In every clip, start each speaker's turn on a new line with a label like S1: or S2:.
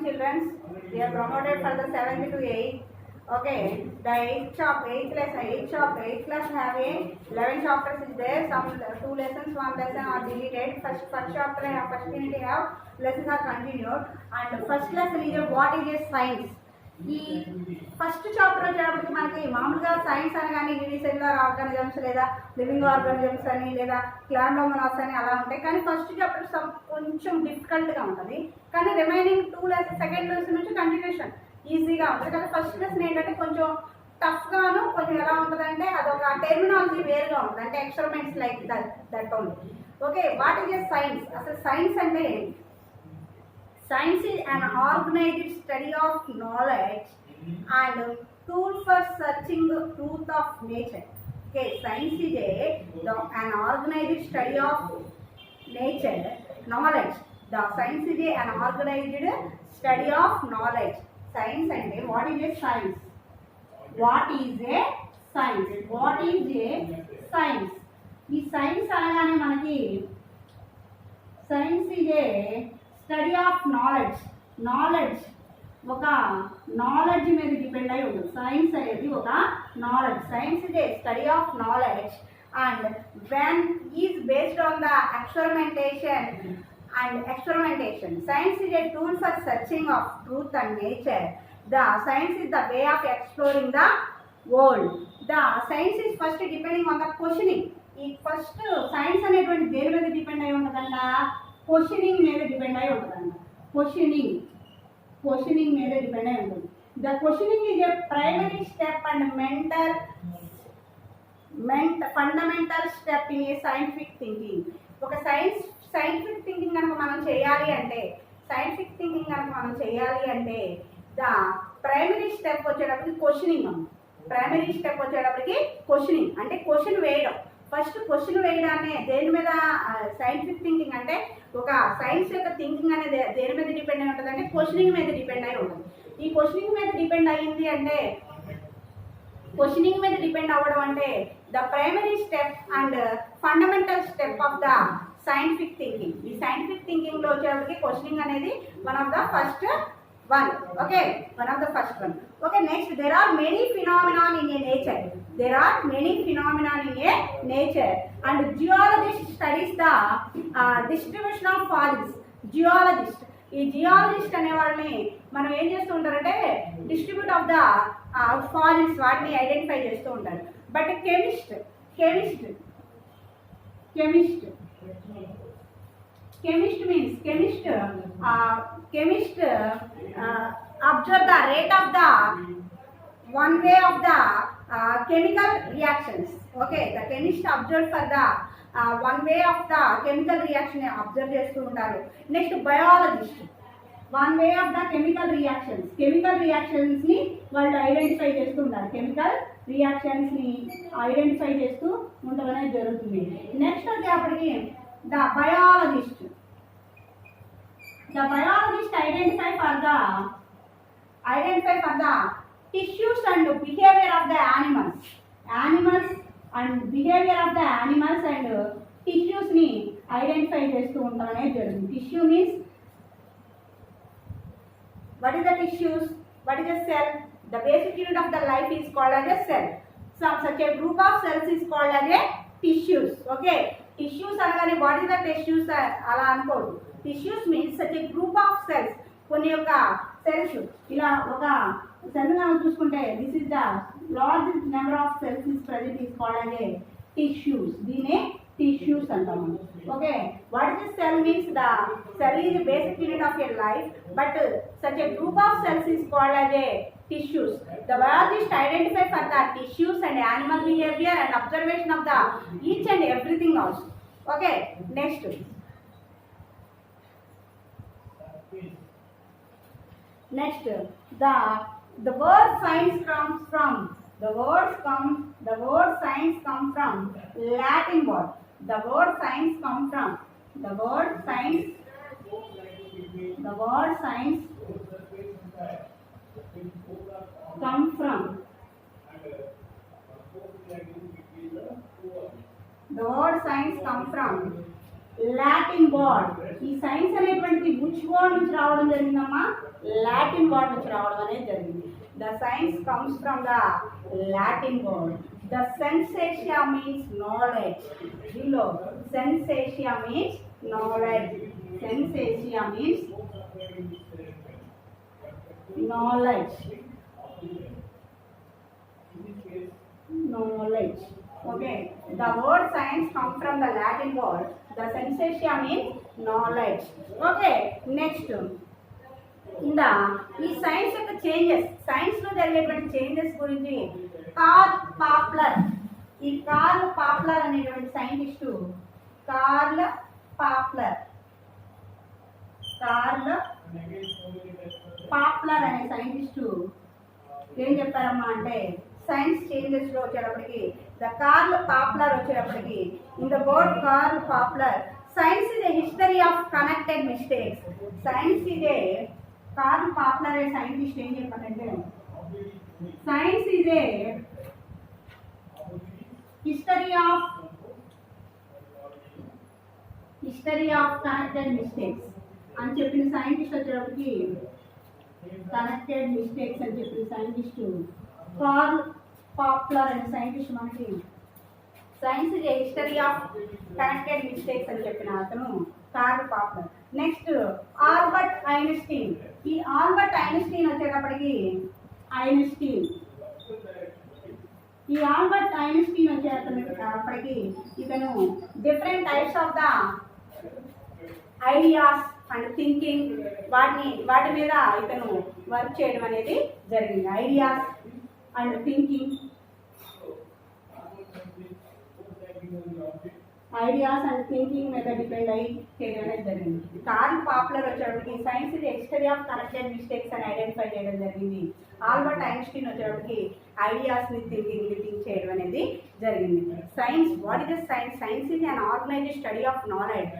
S1: children. We are promoted for the 7th to 8th. Okay, the 8th class have a 11 chapters is there. Some 2 lessons, 1 lesson are deleted. First chapter have first unit have lessons are continued. And first lesson is what is a science. ఈ first chapter వచ్చేటప్పటికి మనకి మామూలుగా science అని కానీ unicellular organisms లేదా living organisms అని లేదా క్లాండోమోనాస్ అని అలా ఉంటాయి. కానీ ఫస్ట్ చాప్టర్ కొంచెం డిఫికల్ట్గా ఉంటుంది. కానీ రిమైనింగ్ 2 లెసన్ సెకండ్ లెసన్ నుంచి కంటిన్యూషన్ ఈజీగా ఉంటుంది. కానీ ఫస్ట్ లెసన్ ఏంటంటే కొంచెం టఫ్గాను కొంచెం ఎలా ఉంటుందంటే అదొక టెర్మినాలజీ వేరుగా ఉంటుంది. అంటే experiments like that only. Okay, what is a science? అసలు సైన్స్ అంటే ఏంటి? Science is an organized study of knowledge and tool for searching the truth of nature. Okay, science is an organized study of nature, knowledge. The science is an organized study of knowledge. Science and what is a science? What is a science? What is a science? ఈ science అనగానే మనకి science is a study of knowledge ఒక knowledge మీద depend అయి ఉంటుంది. Science అనేది ఒక knowledge. Science is A study of knowledge and when is based on the experimentation. Science is a tool for searching of truth and nature. The science is the way of exploring the world. The science is first depending on the questioning. ఈ first science అనేటువంటి దేని మీద depend అయి ఉంటుందంట? Questioning మీద depend అయి ఉంటుందండి. Questioning మీద డిపెండ్ అయి ఉంటుంది. The questioning is a primary step and fundamental step in a scientific thinking. ఒక సైంటిఫిక్ థింకింగ్ కనుక మనం చేయాలి అంటే ద ప్రైమరీ స్టెప్ వచ్చేటప్పటికి క్వశ్చనింగ్ అంటే క్వశ్చన్ వేయడం. ఫస్ట్ క్వశ్చన్ వేయడాన్ని దేని మీద సైంటిఫిక్ థింకింగ్ అంటే ఒక సైన్స్ యొక్క థింకింగ్ అనేది దేని మీద డిపెండ్ అయి ఉంటుంది అంటే క్వశ్చనింగ్ మీద డిపెండ్ అయి ఉంటుంది. ఈ క్వశ్చనింగ్ మీద డిపెండ్ అయ్యింది అంటే క్వశ్చనింగ్ మీద డిపెండ్ అవ్వడం అంటే the primary step and fundamental step of the scientific thinking. ఈ సైంటిఫిక్ థింకింగ్లో వచ్చేటప్పటికి క్వశ్చనింగ్ అనేది one of the first one. Okay, one of the first one. Okay, next, there are many phenomena in a nature. And geologist studies the distribution of fossils. ఈ geologist అనే వాళ్ళని మనం ఏం చేస్తూ ఉంటారంటే డిస్ట్రిబ్యూట్ ఆఫ్ ద ఫాసిల్స్ వాటిని identify చేస్తూ ఉంటారు. But chemist means chemist observe the rate of the one way of the chemical reactions. Okay, the chemist observe for the one way of the chemical reaction observe చేస్తూ ఉంటారు. Next biologist one way of the chemical reactions ని వాళ్ళు identify చేస్తూ ఉంటారు. Chemical reactions ని identify చేస్తూ ఉండడం అనేది జరుగుతుంది. నెక్స్ట్ వచ్చేప్పటికి the biologist identify for the tissues and behavior of the animals and behavior of the animals and tissues ni identify చేస్తూ ఉంటానే జరుగుతుంది. Tissue means what is the tissues? What is a cell? The basic unit of the life is called as a cell. Such a group of cells is called as a tissues. Okay, tissues అనగానే what is the tissues అలా అనుకోదు. Tissues means such a group of cells. కొన్ని యొక్క cells ఇలా ఒక cell మనం చూసుకుంటే this is the large number of cells is present is called as a tissues. దీనే టిష్యూస్ అంటాము. Okay, what is this cell means the cell is basic unit of your life but such a group of cells is called as a tissues. The biologist identify for the tissues and animal behavior and observation of the each and everything also. Okay, next the word science comes from the word science comes from Latin word. The word science comes from the word science come from the word science come from Latin word. ఈ science అనేటువంటిది which word నుంచి రావడం జరిగిందమ్మా? Latin word నుంచి రావడం అనేది జరిగింది. The science comes from the Latin word. The scientia means knowledge. దీనిలో scientia means knowledge. Scientia means knowledge. Knowledge. Okay. The word science comes from the Latin word. The sensatia means knowledge. Okay. Next. ఇందా ఈ science యొక్క changes, సైన్స్లో జరిగేటువంటి changes గురించి curl పాప్లర్, ఈ curl పాప్లర్ అనేటువంటి scientist, curl Popper అనే సైంటిస్టు ఏం చెప్పారమ్మా అంటే, సైన్స్ చేంజెస్లో వచ్చేటప్పటికి ద కార్ల్ పాప్లర్ వచ్చేటప్పటికి, in the word Karl Popper, science is a history of connected mistakes. Science ఇదే కార్ల్ పాప్లర్ అనే సైంటిస్ట్ ఏం చెప్పారంటే, science is a history of connected mistakes అని చెప్పిన సైంటిస్ట్ వచ్చేటప్పటికి, కనెక్టెడ్ మిస్టేక్స్ అని చెప్పిన సైంటిస్టు కార్ల్ పాప్లర్ అనే సైంటిస్ట్ మనకి science is a history of connected mistakes అని చెప్పిన అతను Karl Popper. Next Albert Einstein. ఈ ఆల్బర్ట్ ఐన్స్టీన్ వచ్చేటప్పటికి ఈ ఆల్బర్ట్ ఐన్స్టీన్ వచ్చేటప్పటికి ఇతను different types of the ideas and thinking, వాటి మీద ఇతను వర్క్ చేయడం అనేది జరిగింది. ఐడియాస్ అండ్ థింకింగ్ మీద డిపెండ్ అయ్యి చేయడం అనేది జరిగింది. కార్ల్ పాప్లర్ వచ్చేటప్పటికి సైన్స్ ఇది హిస్టరీ ఆఫ్ కనెక్టెడ్ మిస్టేక్స్ అని ఐడెంటిఫై చేయడం జరిగింది. ఆల్బర్ట్ ఐన్స్టీన్ వచ్చేటప్పటికి ఐడియాస్ని థింక్ చేయడం అనేది జరిగింది. Science, what is the science? Science is an organised study of knowledge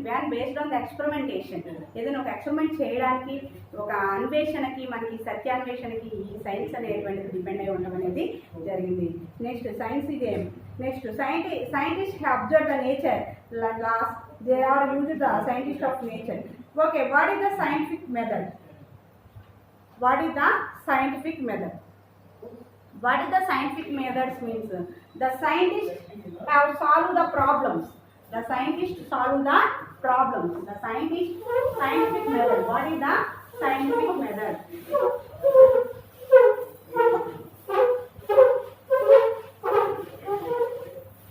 S1: van based on the experimentation. ఏదైనా ఒక ఎక్స్పెరిమెంట్ చేయడానికి, ఒక అన్వేషణకి, మనకి సత్యాన్వేషణకి ఈ సైన్స్ అనేటువంటిది డిపెండ్ అయి ఉండడం అనేది జరిగింది. నెక్స్ట్ సైన్స్ ఇదే. Next scientists have observed the nature laws. They are used the scientist of nature. Okay, what is the scientific method? What is the scientific method? What is the scientific methods means? The scientists have solved the problems. The scientists solve the problems. The scientific method. What is the scientific method?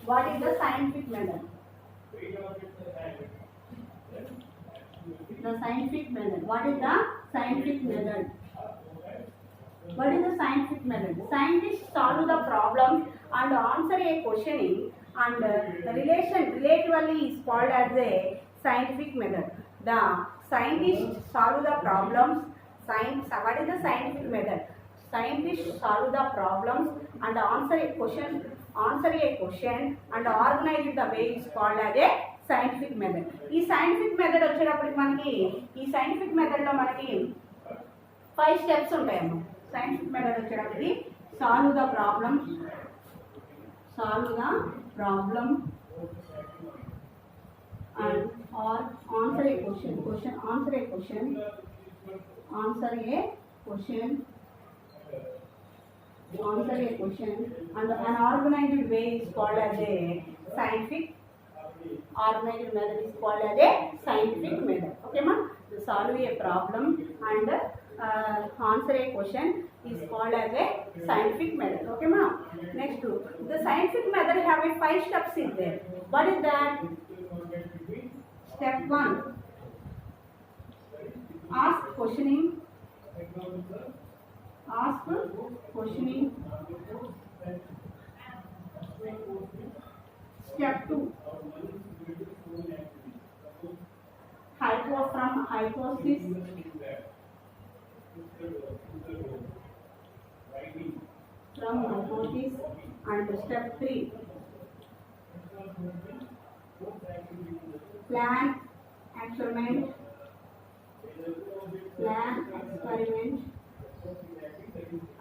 S1: What is the scientific method? The scientific method. What is the scientific method? What is the scientific method? Scientists solve the problem and answer a questioning, and relatively is called as a scientific method. The scientists solve the problems. What is the scientific method? Scientists solve the problems and answer a question and organize the way is called as a scientific method. ఈ scientific method వచ్చేటప్పటికి మనకి, ఈ scientific మెథడ్లో మనకి 5 steps ఉంటాయమ్మా. Scientific method వచ్చేటప్పటికి solve the problem and or answer a question and an organized way is called as a scientific method. Okay ma? To solve a problem and answer a question is called as a scientific method. Okay ma? Next, the scientific method have a 5 steps in there. What is that? Step 1, ask questioning. Step 2, hypothesis. And step 3, plan experiment.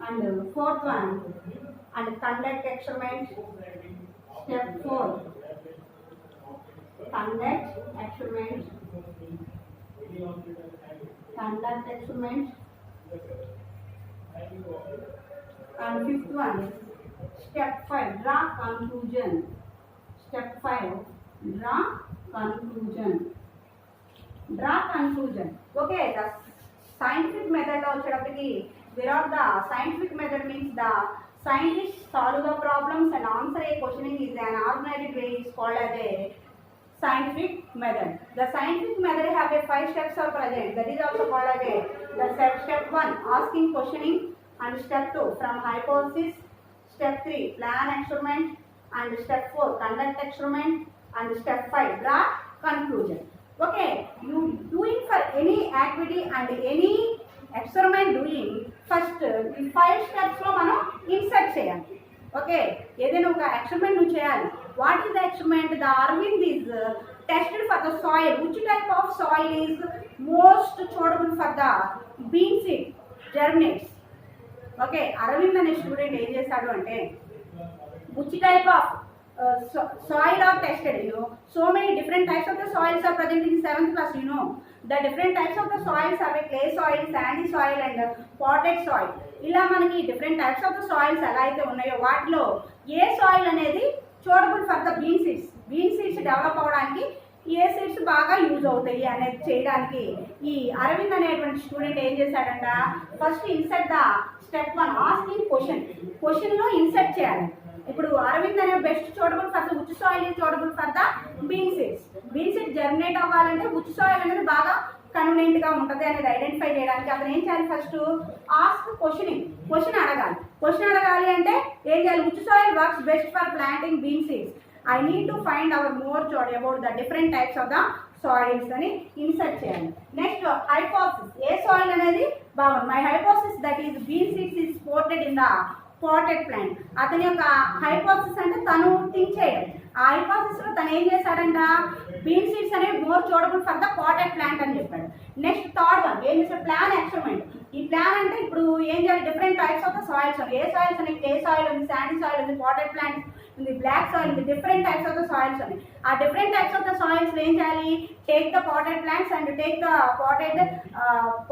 S1: And fourth one, and conduct experiment. Step 4, conduct experiment. conduct experiment. And fifth one, step 5, draw conclusion. Step 5, draw conclusion. Draw conclusion. Okay, the scientific method lo vachedapiki, there are the scientific method means the scientists solve the problems and answer a questioning is an organized way is called as a scientific method. The scientific method have a 5 steps are present. That is also called as a the step 1, asking questioning, and step 2, from hypothesis, step 3, plan experiment, and step 4, conduct experiment, and step 5, draw conclusion. Okay, you doing for any activity and any experiment doing first ఈ 5 steps లో మనం insert చేయాలి. Okay, ఏదైనా ఒక experiment నువ్వు చేయాలి. What is the experiment? The Arvind is tested for the soil. Which type of soil is most suitable for the bean seed germinates. Okay, Arvind అనే student ఏం చేశాడు అంటే, which type of soil are tested, you know. So many different types of the soils are present in 7th class, you know. The different types of the soils have a clay soil, sandy soil and potted soil. ఇలా మనకి different types of the soils ఎలా అయితే ఉన్నాయో వాటిలో ఏ soil అనేది suitable for the bean seeds develop అవ్వడానికి ఏ సీడ్స్ బాగా యూజ్ అవుతాయి అనేది చేయడానికి ఈ అరవింద్ అనేటువంటి స్టూడెంట్ ఏం చేశాడంట, first insert the step 1, asking క్వశ్చన్లో ఇన్సర్ట్ చేయాలి. ఇప్పుడు అరవింద్ అనే best suitable for the which soil is suitable for the bean seeds germinate అవ్వాలంటే విచ్ సాయిల్ అనేది బాగా కన్వీనియంట్ గా ఉంటుంది అనేది ఐడెంటిఫై చేయడానికి అతను ఏం చేయాలి, ఫస్ట్ ఆస్క్ క్వశ్చన్ అడగాలి అంటే ఏం చేయాలి, which soil works best for planting bean seeds. I need to find out more about the different types of the soils అని ఇన్సర్ట్ చేయాలి. నెక్స్ట్ హైపోథసిస్, ఏ సాయిల్ అనేది బాగుంది. My hypothesis that is bean seeds is sprouted in the potted plant. అతని యొక్క hypothesis అంటే తను think చేయడం. ఆ హైపోథసిస్ లో తను ఏం చేశాడంట, బీన్ సీడ్స్ అనేవి more suitable for the potted plant అని చెప్పాడు. నెక్స్ట్ థర్డ్ వన్ ఏం చేశాడు, ప్లాన్ ఎక్స్పెరిమెంట్. ఈ ప్లాన్ అంటే ఇప్పుడు ఏం చేయాలి, different types of the soils ఉన్నాయి. ఏ సాయిల్స్ అనేవి క్లే సాయిల్ ఉంది, శాండీ సాయిల్ ఉంది, పాటెడ్ ప్లాంట్ ఉంది, బ్లాక్ సాయిల్ ఉంది, different types of the soils ఉన్నాయి. ఆ different types of the soils ఏం చేయాలి, take the potted plants and take the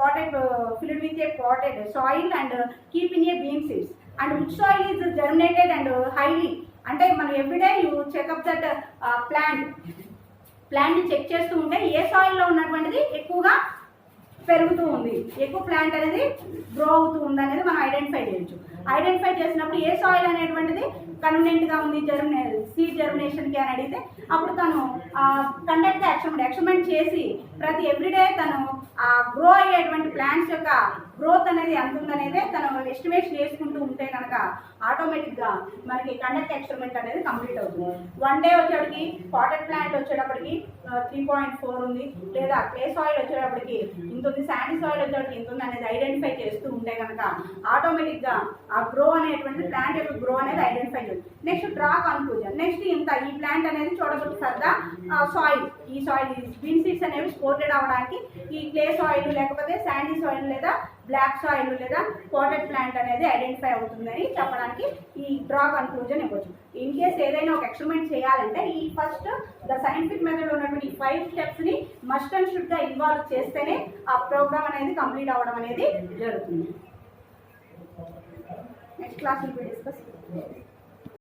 S1: potted filled with a potted soil and keep in a bean seeds. And which soil is germinated and highly, అంటే మనం everyday you checkup that plant check చేస్తూ ఉంటే ఏ సాయిల్లో ఉన్నటువంటిది ఎక్కువగా పెరుగుతూ ఉంది, ఎక్కువ plant అనేది గ్రో అవుతూ ఉంది అనేది మనం ఐడెంటిఫై చేయొచ్చు. ఐడెంటిఫై చేసినప్పుడు ఏ సాయిల్ అనేటువంటిది కన్వీనియంట్గా ఉంది సీడ్ జర్మినేషన్కి అని అడిగితే అప్పుడు తను కండక్ట్ ఎక్స్పెరిమెంట్ చేసి ప్రతి ఎవ్రీడే తను గ్రో అయ్యేటువంటి ప్లాంట్స్ యొక్క గ్రోత్ అనేది ఎంత ఉందనేది తను ఎస్టిమేషన్ చేసుకుంటూ ఉంటే కనుక ఆటోమేటిక్గా మనకి కండక్ట్ ఎక్స్పెరిమెంట్ అనేది కంప్లీట్ అవుతుంది. 1 డే వచ్చేటప్పటికి పాటెడ్ ప్లాంట్ వచ్చేటప్పటికి 3.4 ఉంది, లేదా క్లే సాయిల్ వచ్చేటప్పటికి ఇంత ఉంది, శాండీ సాయిల్ వచ్చేటప్పటికి ఇంత ఉంది అనేది ఐడెంటిఫై చేస్తూ ఉంటే కనుక ఆటోమేటిక్గా ఆ గ్రో అనేటువంటి ప్లాంట్ యొక్క గ్రో అనేది ఐడెంటిఫై చేస్తుంది. Next draw conclusion. నెక్స్ట్ ఈ ప్లాంట్ అనేది చూడబోతు ఫర్ ద సాయిల్. ఈ సాయిల్ బీన్ సీడ్స్ అనేవి స్పోర్టెడ్ అవ్వడానికి ఈ క్లే సాయిల్ లేకపోతే శాండీ సాయిల్ లేదా బ్లాక్ సాయిల్ లేదా పాటెడ్ ప్లాంట్ అనేది ఐడెంటిఫై అవుతుందని చెప్పడానికి ఈ డ్రా కన్క్లూజన్ ఇవ్వచ్చు. ఇన్ కేస్ ఏదైనా ఒక ఎక్స్పెరిమెంట్ చేయాలంటే ఈ ఫస్ట్ ద సైంటిఫిక్ మెథడ్ ఉన్నటువంటి 5 స్టెప్స్ని మస్ట్ అండ్ షుడ్గా ఇన్వాల్వ్ చేస్తేనే ఆ ప్రోగ్రామ్ అనేది కంప్లీట్ అవ్వడం అనేది జరుగుతుంది. Next class will be discuss.